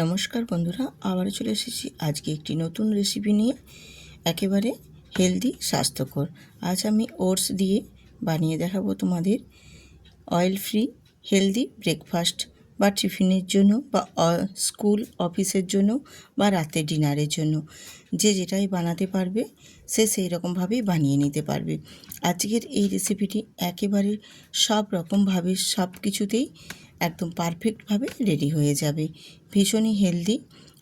নমস্কার বন্ধুরা, আবারও চলে এসেছি আজকে একটি নতুন রেসিপি নিয়ে, একেবারে হেলদি স্বাস্থ্যকর। আজ আমি ওটস দিয়ে বানিয়ে দেখাবো তোমাদের অয়েল ফ্রি হেলদি ব্রেকফাস্ট বা টিফিনের জন্য বা স্কুল অফিসের জন্য বা রাতে ডিনারের জন্য যে যেটাই বানাতে পারবে সে সেই রকমভাবেই বানিয়ে নিতে পারবে। আজকের এই রেসিপিটি একেবারে সব রকমভাবে সব কিছুতেই একদম পারফেক্টভাবে রেডি হয়ে যাবে। ভীষণই হেলদি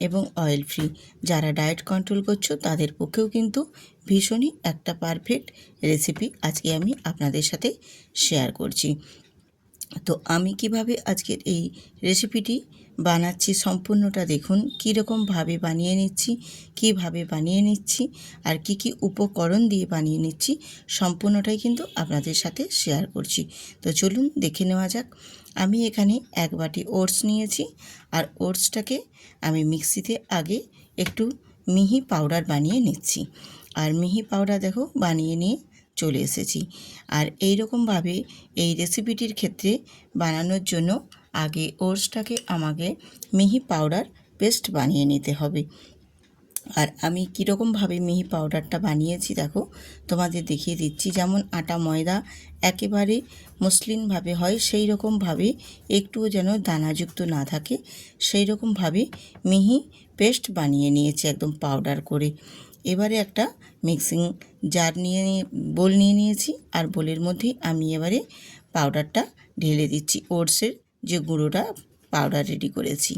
এবং অয়েল ফ্রি। যারা ডায়েট কন্ট্রোল করছো তাদের পক্ষেও কিন্তু ভীষণই একটা পারফেক্ট রেসিপি আজকে আমি আপনাদের সাথে শেয়ার করছি। তো আমি কিভাবে আজকের এই রেসিপিটি বানাচ্ছি সম্পূর্ণটা দেখুন। কীরকমভাবে বানিয়ে নিচ্ছি, কিভাবে বানিয়ে নিচ্ছি আর কি কি উপকরণ দিয়ে বানিয়ে নিচ্ছি সম্পূর্ণটাই কিন্তু আপনাদের সাথে শেয়ার করছি। তো চলুন দেখে নেওয়া যাক। আমি এখানে 1 বাটি ওটস নিয়েছি, আর ওটসটাকে আমি মিক্সিতে আগে একটু মিহি পাউডার বানিয়ে নিচ্ছি। আর মিহি পাউডার দেখো বানিয়ে নিয়ে চলে এসেছি। আর এই রকমভাবে এই রেসিপিটির ক্ষেত্রে বানানোর জন্য আগে ওটসটাকে আমাকে মিহি পাউডার পেস্ট বানিয়ে নিতে হবে। আর আমি কীরকমভাবে মিহি পাউডারটা বানিয়েছি দেখো, তোমাদের দেখিয়ে দিচ্ছি। যেমন আটা ময়দা একেবারে মসৃণভাবে হয় সেই রকমভাবে, একটুও যেন দানাযুক্ত না থাকে সেই রকমভাবে মিহি পেস্ট বানিয়ে নিয়েছি একদম পাউডার করে। এবারে একটা মিক্সিং জার বোল নিয়ে নিয়েছি, আর বোলের মধ্যে আমি এবারে পাউডারটা ঢেলে দিচ্ছি। ওটসের যে গুঁড়োটা পাউডার রেডি করেছি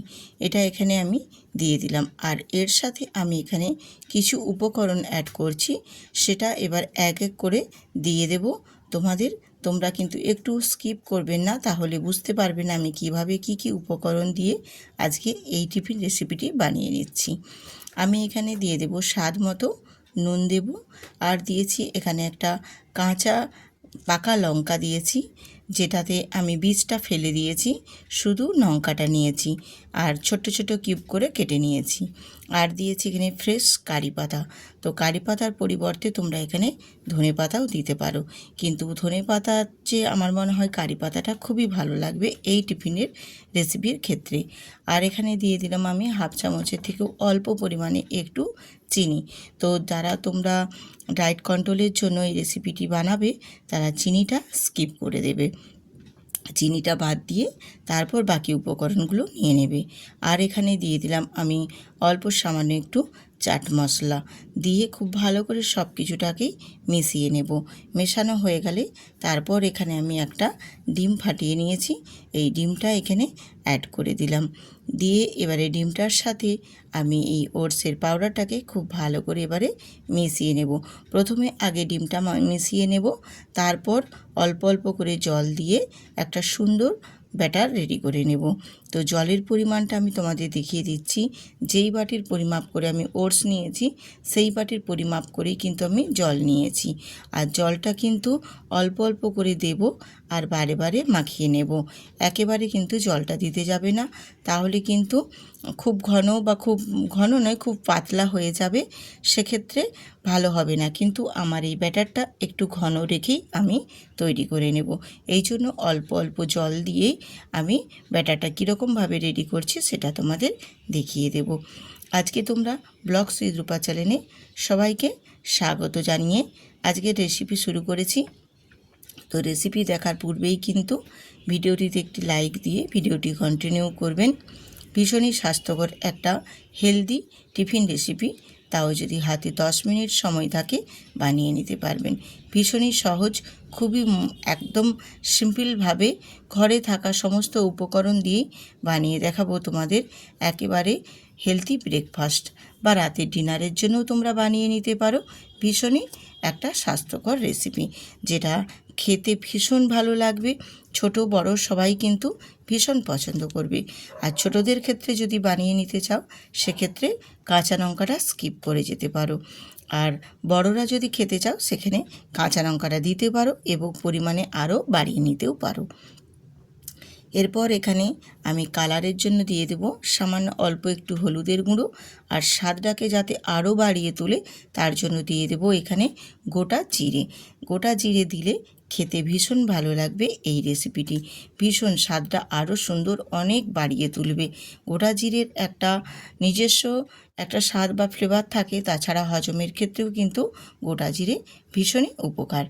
এটা এখানে আমি দিয়ে দিলাম। আর এর সাথে আমি এখানে কিছু উপকরণ অ্যাড করছি, সেটা এবার এক এক করে দিয়ে দেব তোমাদের। তোমরা কিন্তু একটু স্কিপ করবেন না, তাহলে বুঝতে পারবে না আমি কিভাবে কি কি উপকরণ দিয়ে আজকে এই টিফিন রেসিপিটি বানিয়ে নিচ্ছি। আমি এখানে দিয়ে দেব স্বাদ মতো নুন দেব, আর দিয়েছি এখানে একটা কাঁচা পাকা লঙ্কা দিয়েছি, যেটাতে আমি বীজটা ফেলে দিয়েছি, শুধু লঙ্কাটা নিয়েছি আর ছোট ছোট কিউব করে কেটে নিয়েছি। আর দিয়েছি এখানে ফ্রেশ কারি পাতা। তো কারি পাতার পরিবর্তে তোমরা এখানে ধনে পাতাও দিতে পারো, কিন্তু ধনে পাতার চেয়ে আমার মনে হয় কারি পাতাটা খুবই ভালো লাগবে এই টিফিনের রেসিপির ক্ষেত্রে। আর এখানে দিয়ে দিলাম আমি হাফ চামচের থেকেও অল্প পরিমাণে একটু চিনি। তো যারা তোমরা ডায়েট কন্ট্রোলের জন্য এই রেসিপিটি বানাবে তারা চিনিটা স্কিপ করে দেবে, চিনিটা বাদ দিয়ে তারপর বাকি উপকরণগুলো নিয়ে নেবে। আর এখানে দিয়ে দিলাম আমি অল্প সামান্য একটু চাট মশলা দিয়ে খুব ভালো করে সব কিছুটাকেই মিশিয়ে নেব। মেশানো হয়ে গেলে তারপর এখানে আমি একটা ডিম ফাটিয়ে নিয়েছি, এই ডিমটা এখানে অ্যাড করে দিলাম। দিয়ে এবারে ডিমটার সাথে আমি এই ওটসের পাউডারটাকে খুব ভালো করে এবারে মিশিয়ে নেব। প্রথমে আগে ডিমটা মিশিয়ে নেব, তারপর অল্প অল্প করে জল দিয়ে একটা সুন্দর ব্যাটার রেডি করে নেব। তো জলের পরিমাণটা আমি তোমাদের দেখিয়ে দিচ্ছি। যেই বাটির পরিমাপ করে আমি ওটস নিয়েছি সেই বাটির পরিমাপ করেই কিন্তু আমি জল নিয়েছি। আর জলটা কিন্তু অল্প অল্প করে দেব, আর বারে বারে মাখিয়ে নেব। একেবারে কিন্তু জলটা দিতে যাবে না, তাহলে কিন্তু খুব ঘন বা খুব ঘন নয়, খুব পাতলা হয়ে যাবে, সেক্ষেত্রে ভালো হবে না। কিন্তু আমার এই ব্যাটারটা একটু ঘন রেখেই আমি তৈরি করে নেব। এই জন্য অল্প অল্প জল দিয়েই আমি ব্যাটারটা কীরকমভাবে রেডি করছি সেটা তোমাদের দেখিয়ে দেব। আজকে তোমরা ব্লগস উইথ রূপা চ্যানেলে সবাইকে স্বাগত জানিয়ে আজকের রেসিপি শুরু করেছি। তো রেসিপি দেখার পূর্বেই কিন্তু ভিডিওটিতে একটি লাইক দিয়ে ভিডিওটি কন্টিনিউ করবেন। ভীষণই স্বাস্থ্যকর একটা হেলদি টিফিন রেসিপি, তাও যদি হাতে 10 মিনিট সময় থাকে বানিয়ে নিতে পারবেন। ভীষণই সহজ, খুবই একদম সিম্পলভাবে ঘরে থাকা সমস্ত উপকরণ দিয়েই বানিয়ে দেখাবো তোমাদের একেবারে হেলদি ব্রেকফাস্ট, বা রাতের ডিনারের জন্যও তোমরা বানিয়ে নিতে পারো। ভীষণই একটা স্বাস্থ্যকর রেসিপি, যেটা খেতে ভীষণ ভালো লাগবে। ছোট বড় সবাই কিন্তু ভীষণ পছন্দ করবে। আর ছোটদের ক্ষেত্রে যদি বানিয়ে নিতে চাও সেক্ষেত্রে কাঁচা লঙ্কাটা স্কিপ করে যেতে পারো, আর বড়রা যদি খেতে চাও সেখানে কাঁচা লঙ্কাটা দিতে পারো এবং পরিমাণে আরও বাড়িয়ে নিতেও পারো। এরপর এখানে আমি কালারের জন্য দিয়ে দেব সামান্য অল্প একটু হলুদের গুঁড়ো, আর স্বাদটাকে যাতে আরও বাড়িয়ে তোলে তার জন্য দিয়ে দেব এখানে গোটা জিরে। গোটা জিরে দিলে খেতে ভীষণ ভালো লাগবে এই রেসিপিটি। ভীষণ স্বাদটা আরও সুন্দর অনেক বাড়িয়ে তুলবে। গোটা জিরের একটা নিজস্ব একটা স্বাদ বা ফ্লেভার থাকে, তাছাড়া হজমের ক্ষেত্রেও কিন্তু গোটা জিরে ভীষণই উপকার।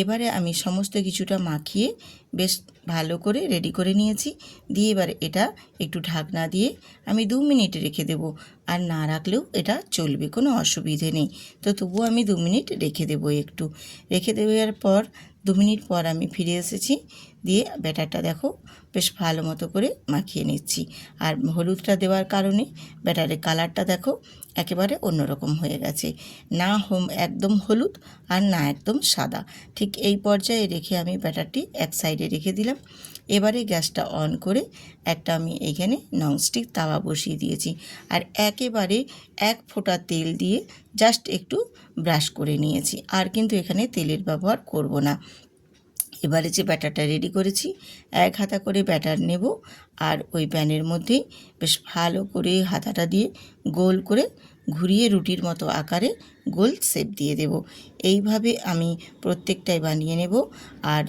এবারে আমি সমস্ত কিছুটা মাখিয়ে বেশ ভালো করে রেডি করে নিয়েছি। দিয়ে এবার এটা একটু ঢাকনা দিয়ে আমি 2 মিনিট রেখে দেব। আর না রাখলেও এটা চলবে, কোনো অসুবিধে নেই। তো তবুও আমি 2 মিনিট রেখে দেবো। একটু রেখে দেওয়ার পর 2 মিনিট পর আমি ফিরে এসেছি। দিয়ে ব্যাটারটা দেখো বেশ ভালো মতো করে মাখিয়ে নিচ্ছি। আর হলুদটা দেওয়ার কারণে ব্যাটারের কালারটা দেখো একেবারে অন্যরকম হয়ে গেছে। না একদম হলুদ আর না একদম সাদা, ঠিক এই পর্যায়ে রেখে আমি ব্যাটারটি এক সাইডে রেখে দিলাম। এবারে গ্যাসটা অন করে একটা আমি এইখানে ননস্টিক তাওয়া বসিয়ে দিয়েছি। আর একেবারে 1 ফোঁটা তেল দিয়ে জাস্ট একটু ব্রাশ করে নিয়েছি। আর কিন্তু এখানে তেলের ব্যবহার করব না। এবারে যে ব্যাটারটা রেডি করেছি, 1 হাতা করে ব্যাটার নেব। আর ওই প্যানের মধ্যেই বেশ ভালো করে হাতাটা দিয়ে গোল করে ঘুরিয়ে রুটির মতো আকারে গোল শেপ দিয়ে দেব। এইভাবে আমি প্রত্যেকটাই বানিয়ে নেব। আর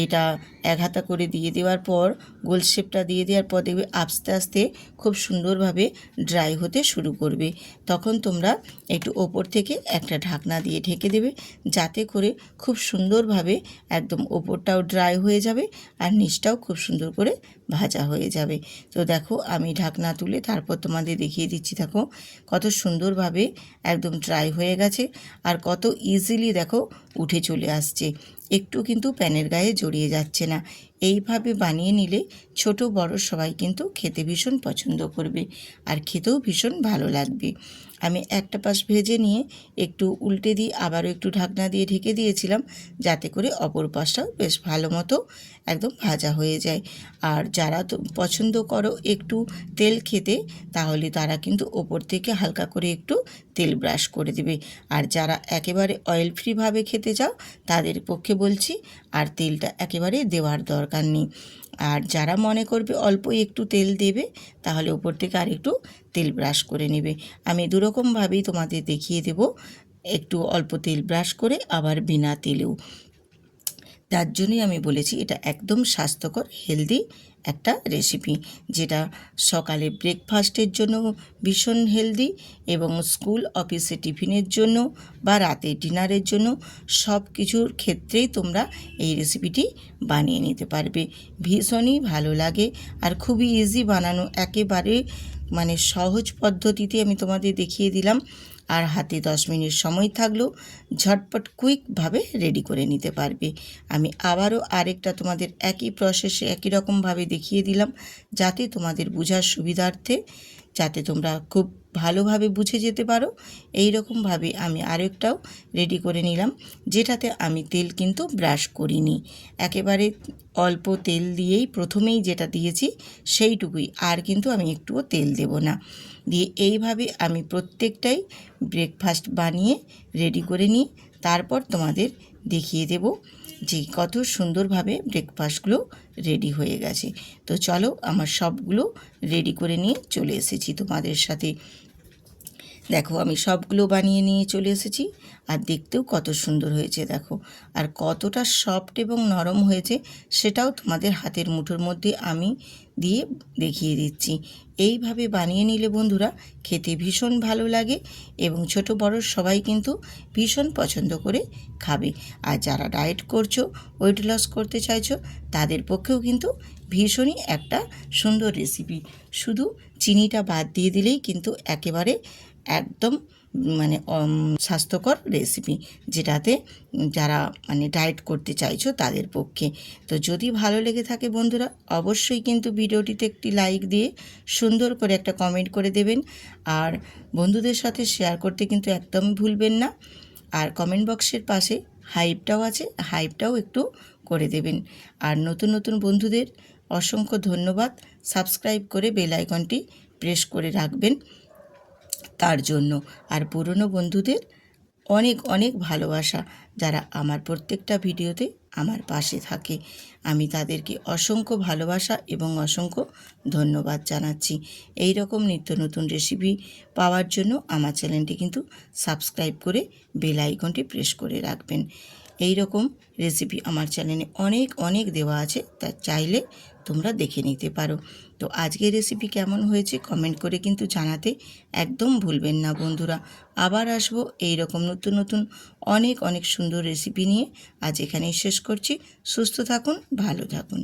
এটা 1 হাতা করে দিয়ে দেওয়ার পর গোল শেপটা দিয়ে দেওয়ার পর দেখবে আস্তে আস্তে খুব সুন্দরভাবে ড্রাই হতে শুরু করবে। তখন তোমরা একটু ওপর থেকে একটা ঢাকনা দিয়ে ঢেকে দেবে, যাতে করে খুব সুন্দরভাবে একদম ওপরটাও ড্রাই হয়ে যাবে আর নিচটাও খুব সুন্দর করে ভাজা হয়ে যাবে। তো দেখো আমি ঢাকনা তুলে তারপর তোমাদের দেখিয়ে দিচ্ছি। দেখো কত সুন্দরভাবে একদম ড্রাই হয়ে গেছে আর কত ইজিলি দেখো উঠে চলে আসছে, একটু কিন্তু প্যানের গায়ে জড়িয়ে যাচ্ছে না। এইভাবে বানিয়ে নিলে ছোট বড় সবাই কিন্তু খেতে ভীষণ পছন্দ করবে আর খেতেও ভীষণ ভালো লাগবে। আমি একটা পাশ ভেজে নিয়ে একটু উল্টে দিয়ে আবারও একটু ঢাকনা দিয়ে ঢেকে দিয়েছিলাম, যাতে করে অপর পাশটাও বেশ ভালো মতো একদম ভাজা হয়ে যায়। আর যারা তো পছন্দ করো একটু তেল খেতে, তাহলে তারা কিন্তু ওপর থেকে হালকা করে একটু তেল ব্রাশ করে দেবে। আর যারা একেবারে অয়েল ফ্রিভাবে খেতে চাও তাদের পক্ষে বলছি আর তেলটা একেবারে দেওয়ার দরকার নেই। আর যারা মনে করবে অল্প একটু তেল দেবে, তাহলে ওপর থেকে আর একটু তেল ব্রাশ করে নেবে। আমি দুরকমভাবেই তোমাদের দেখিয়ে দেব, একটু অল্প তেল ব্রাশ করে আবার বিনা তেলেও। তার জন্যই আমি বলেছি এটা একদম স্বাস্থ্যকর হেলদি একটা রেসিপি, যেটা সকালে ব্রেকফাস্টের জন্য ভীষণ হেলদি এবং স্কুল অফিসে টিফিনের জন্য বা রাতে ডিনারের জন্য সব কিছুর ক্ষেত্রেই তোমরা এই রেসিপিটি বানিয়ে নিতে পারবে। ভীষণই ভালো লাগে আর খুবই ইজি বানানো, একেবারে মানে সহজ পদ্ধতিতে আমি তোমাদের দেখিয়ে দিলাম। আর হাতে 10 মিনিট সময় থাকলেও ঝটপট কুইকভাবে রেডি করে নিতে পারবে। আমি আবারও আরেকটা তোমাদের একই প্রসেসে একই রকমভাবে দেখিয়ে দিলাম, যাতে তোমাদের বোঝার সুবিধার্থে, যাতে তোমরা খুব ভালোভাবে বুঝে যেতে পারো। এই রকমভাবে আমি আরেকটাও রেডি করে নিলাম, যেটাতে আমি তেল কিন্তু ব্রাশ করিনি, একেবারে অল্প তেল দিয়েই প্রথমেই যেটা দিয়েছি সেইটুকুই, আর কিন্তু আমি একটুও তেল দেব না। দিয়ে এইভাবে আমি প্রত্যেকটাই ব্রেকফাস্ট বানিয়ে রেডি করে নিই, তারপর তোমাদের দেখিয়ে দেব যে কত সুন্দরভাবে ব্রেকফাস্টগুলো রেডি হয়ে গেছে। তো চলো, আমার সবগুলো রেডি করে নিয়ে চলে এসেছি তোমাদের সাথে। দেখো আমি সবগুলো বানিয়ে নিয়ে চলে এসেছি আর দেখতেও কত সুন্দর হয়েছে দেখো। আর কতটা সফট এবং নরম হয়েছে সেটাও তোমাদের হাতের মুঠোর মধ্যে আমি দিয়ে দেখিয়ে দিচ্ছি। এইভাবে বানিয়ে নিলে বন্ধুরা খেতে ভীষণ ভালো লাগে এবং ছোট বড় সবাই কিন্তু ভীষণ পছন্দ করে খাবে। আর যারা ডায়েট করছো, ওয়েট লস করতে চাইছো, তাদের পক্ষেও কিন্তু ভীষণই একটা সুন্দর রেসিপি। শুধু চিনিটা বাদ দিয়ে দিলেই কিন্তু একেবারে একদম মানে স্বাস্থ্যকর রেসিপি, যেটাতে যারা মানে ডায়েট করতে চাইছো তাদের পক্ষে। তো যদি ভালো লেগে থাকে বন্ধুরা, অবশ্যই কিন্তু ভিডিওটিতে একটি লাইক দিয়ে সুন্দর করে একটা কমেন্ট করে দেবেন। আর বন্ধুদের সাথে শেয়ার করতে কিন্তু একদম ভুলবেন না। আর কমেন্ট বক্সের পাশে হাইপটাও আছে, হাইপটাও একটু করে দেবেন। আর নতুন নতুন বন্ধুদের অসংখ্য ধন্যবাদ, সাবস্ক্রাইব করে বেল আইকনটি প্রেস করে রাখবেন তার জন্য। আর পুরনো বন্ধুদের অনেক অনেক ভালোবাসা, যারা আমার প্রত্যেকটা ভিডিওতে আমার পাশে থাকে, আমি তাদেরকে অসংখ্য ভালোবাসা এবং অসংখ্য ধন্যবাদ জানাচ্ছি। এই রকম নিত্য নতুন রেসিপি পাওয়ার জন্য আমার চ্যানেলটি কিন্তু সাবস্ক্রাইব করে বেল আইকনটি প্রেস করে রাখবেন। এই রকম রেসিপি আমার চ্যানেলে অনেক অনেক দেওয়া আছে, তা চাইলে তোমরা দেখে নিতে পারো। তো আজকের রেসিপি কেমন হয়েছে কমেন্ট করে কিন্তু জানাতে একদম ভুলবেন না বন্ধুরা। আবার আসবো এই রকম নতুন নতুন অনেক অনেক সুন্দর রেসিপি নিয়ে। আজ এখানেই শেষ করছি। সুস্থ থাকুন, ভালো থাকুন।